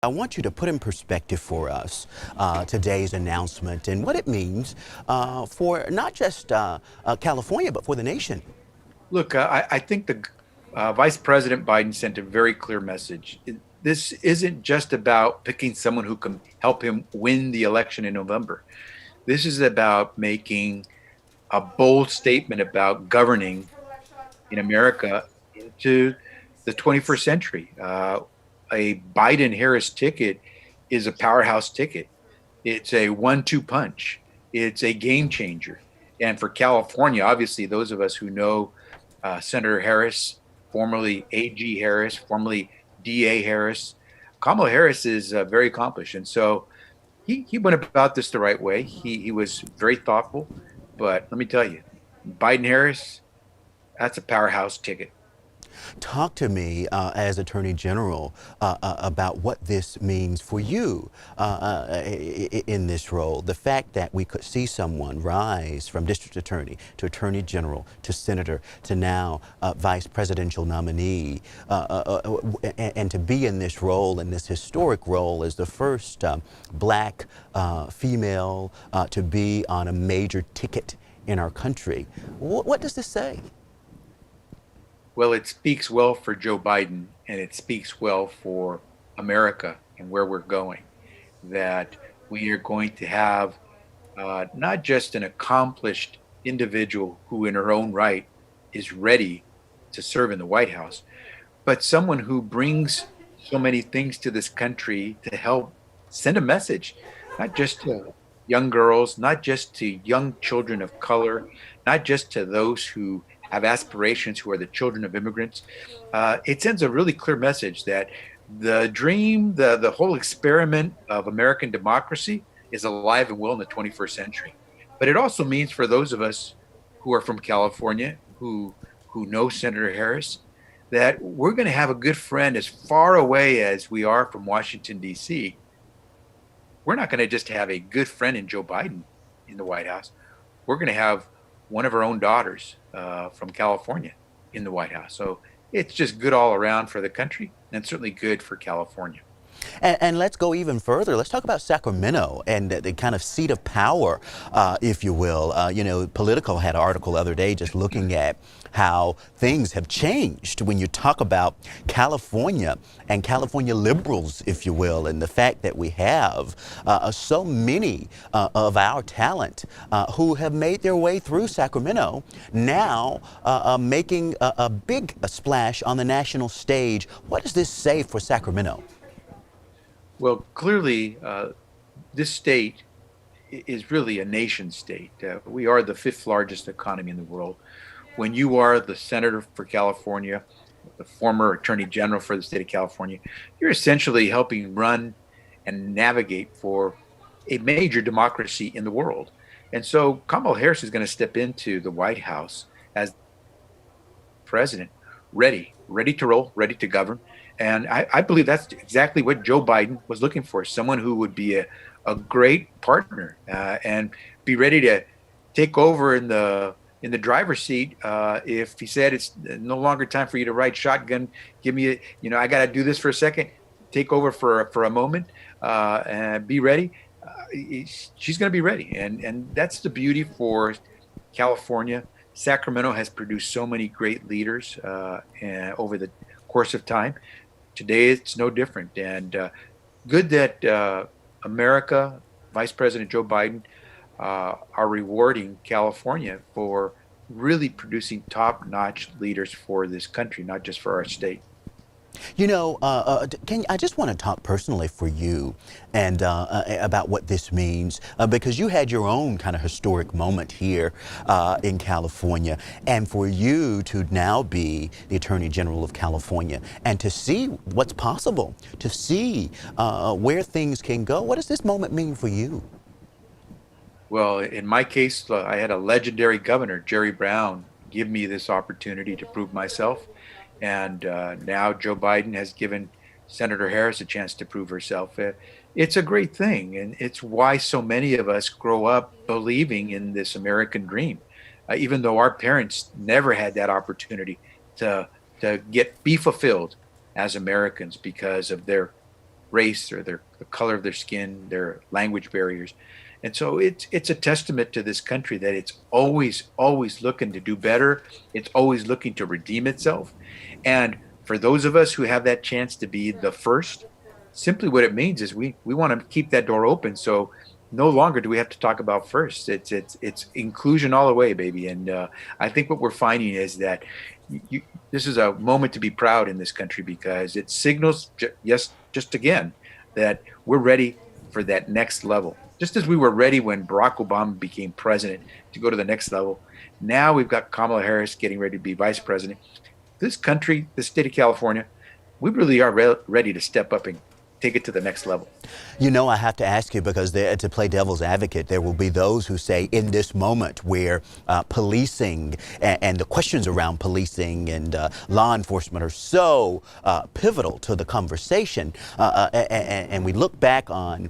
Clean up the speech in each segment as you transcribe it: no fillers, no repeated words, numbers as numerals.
I want you to put in perspective for us today's announcement and what it means for not just California, but for the nation. Look, I think the Vice President Biden sent a very clear message. This isn't just about picking someone who can help him win the election in November. This is about making a bold statement about governing in America into the 21st century. A Biden Harris ticket is a powerhouse ticket. It's a 1-2 punch. It's a game changer. And for California, obviously, those of us who know Senator Harris, formerly AG Harris, formerly DA Harris, Kamala Harris is very accomplished. And so he went about this the right way. He was very thoughtful. But let me tell you, Biden Harris, that's a powerhouse ticket. Talk to me as Attorney General about what this means for you in this role. The fact that we could see someone rise from district attorney to attorney general to senator to now vice presidential nominee and to be in this role, in this historic role as the first black female to be on a major ticket in our country. What does this say? Well, it speaks well for Joe Biden and it speaks well for America and where we're going. That we are going to have not just an accomplished individual who, in her own right, is ready to serve in the White House, but someone who brings so many things to this country to help send a message, not just to young girls, not just to young children of color, not just to those who have aspirations, who are the children of immigrants. It sends a really clear message that the dream, the whole experiment of American democracy is alive and well in the 21st century. But it also means for those of us who are from California, who know Senator Harris, that we're going to have a good friend as far away as we are from Washington, D.C. We're not going to just have a good friend in Joe Biden in the White House. We're going to have one of our own daughters from California in the White House. So it's just good all around for the country and certainly good for California. And let's go even further. Let's talk about Sacramento and the kind of seat of power, if you will. Politico had an article the other day just looking at how things have changed when you talk about California and California liberals, if you will, and the fact that we have so many of our talent who have made their way through Sacramento, now making a big splash on the national stage. What does this say for Sacramento? Well, clearly, this state is really a nation state. We are the fifth largest economy in the world. When you are the senator for California, the former attorney general for the state of California, you're essentially helping run and navigate for a major democracy in the world. And so Kamala Harris is going to step into the White House as president, ready to roll, ready to govern. And I believe that's exactly what Joe Biden was looking for, someone who would be a great partner and be ready to take over in the driver's seat if he said it's no longer time for you to ride shotgun. Give me I got to do this for a second. Take over for a moment and be ready. She's going to be ready, and that's the beauty for California. Sacramento has produced so many great leaders and over the course of time. Today, it's no different. And good that America, Vice President Joe Biden, are rewarding California for really producing top-notch leaders for this country, not just for our state. I just want to talk personally for you and about what this means because you had your own kind of historic moment here in California, and for you to now be the Attorney General of California and to see what's possible, to see where things can go. What does this moment mean for you? Well, in my case, I had a legendary governor, Jerry Brown, give me this opportunity to prove myself. And now Joe Biden has given Senator Harris a chance to prove herself. It's a great thing. And it's why so many of us grow up believing in this American dream, even though our parents never had that opportunity to be fulfilled as Americans because of their race or the color of their skin, their language barriers. And so it's a testament to this country that it's always looking to do better. It's always looking to redeem itself. And for those of us who have that chance to be the first, simply what it means is we want to keep that door open. So no longer do we have to talk about first. It's inclusion all the way, baby. And I think what we're finding is that this is a moment to be proud in this country because it signals, yes, just again, that we're ready for that next level. Just as we were ready when Barack Obama became president to go to the next level, now we've got Kamala Harris getting ready to be vice president. This country, the state of California, we really are ready to step up and take it to the next level. You know, I have to ask you because to play devil's advocate, there will be those who say in this moment where policing and the questions around policing and law enforcement are so pivotal to the conversation, and we look back on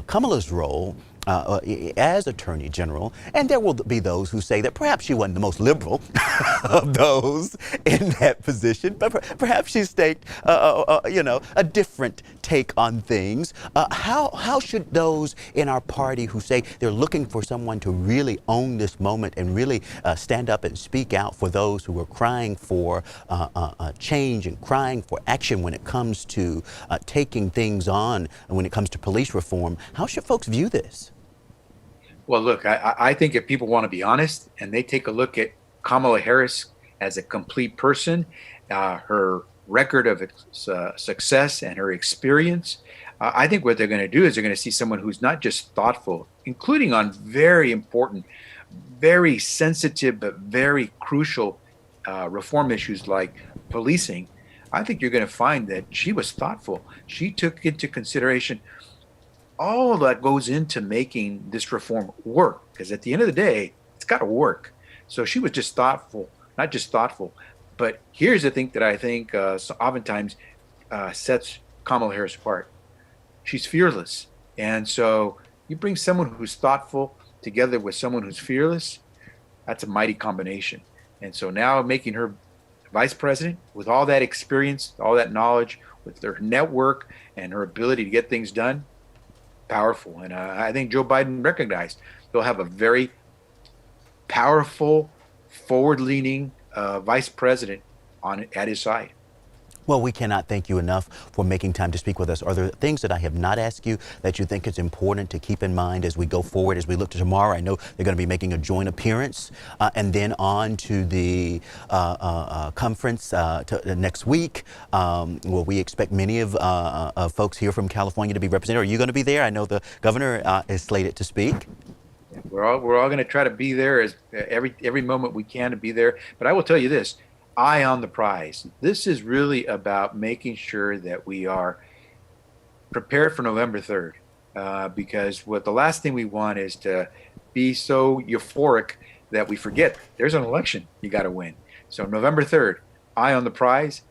Kamala's role as Attorney General, and there will be those who say that perhaps she wasn't the most liberal of those in that position, but perhaps she staked, a different take on things. How should those in our party who say they're looking for someone to really own this moment and really stand up and speak out for those who are crying for change and crying for action when it comes to taking things on and when it comes to police reform, how should folks view this? Well, look, I think if people want to be honest and they take a look at Kamala Harris as a complete person, her record of success and her experience, I think what they're going to do is they're going to see someone who's not just thoughtful, including on very important, very sensitive, but very crucial reform issues like policing. I think you're going to find that she was thoughtful. She took into consideration all that goes into making this reform work, because at the end of the day, it's got to work. So she was just thoughtful, not just thoughtful. But here's the thing that I think so oftentimes sets Kamala Harris apart. She's fearless. And so you bring someone who's thoughtful together with someone who's fearless, that's a mighty combination. And so now making her vice president with all that experience, all that knowledge, with her network and her ability to get things done, powerful. And I think Joe Biden recognized he'll have a very powerful, forward-leaning vice president at his side. Well, we cannot thank you enough for making time to speak with us. Are there things that I have not asked you that you think it's important to keep in mind as we go forward, as we look to tomorrow? I know they're going to be making a joint appearance and then on to the conference next week. Well, we expect many of folks here from California to be represented. Are you going to be there? I know the governor is slated to speak. We're all going to try to be there as every moment we can to be there. But I will tell you this. Eye on the prize. This is really about making sure that we are prepared for November 3rd, because the last thing we want is to be so euphoric that we forget there's an election you got to win. So November 3rd, eye on the prize.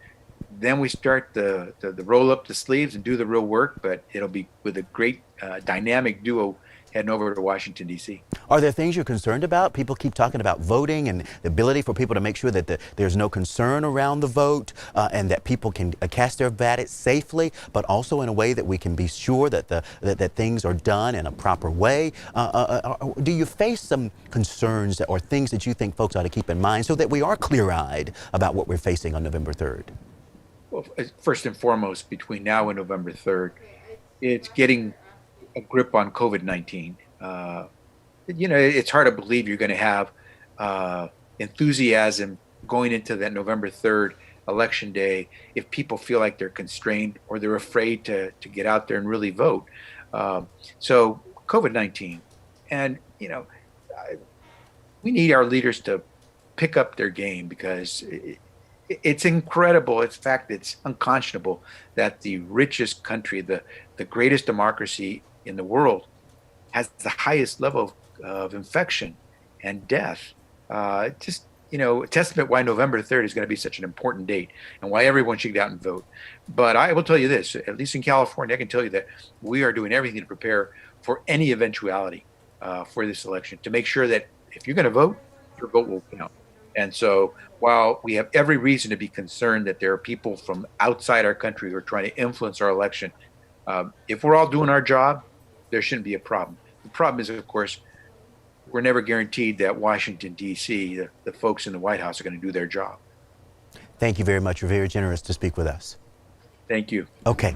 Then we start the roll up the sleeves and do the real work, but it'll be with a great dynamic duo heading over to Washington, D.C. Are there things you're concerned about? People keep talking about voting and the ability for people to make sure that there's no concern around the vote and that people can cast their ballot safely, but also in a way that we can be sure that that things are done in a proper way. Do you face some concerns or things that you think folks ought to keep in mind so that we are clear-eyed about what we're facing on November 3rd? Well, first and foremost, between now and November 3rd, it's getting a grip on COVID-19. It's hard to believe you're going to have enthusiasm going into that November 3rd election day if people feel like they're constrained or they're afraid to get out there and really vote. So COVID-19, and we need our leaders to pick up their game, because it's incredible. In fact, it's unconscionable that the richest country, the greatest democracy in the world, has the highest level of infection and death. Just a testament why November 3rd is going to be such an important date and why everyone should get out and vote. But I will tell you this, at least in California, I can tell you that we are doing everything to prepare for any eventuality for this election, to make sure that if you're going to vote, your vote will count. And so while we have every reason to be concerned that there are people from outside our country who are trying to influence our election, If we're all doing our job, there shouldn't be a problem. The problem is, of course, we're never guaranteed that Washington, D.C., the folks in the White House are going to do their job. Thank you very much. You're very generous to speak with us. Thank you. Okay.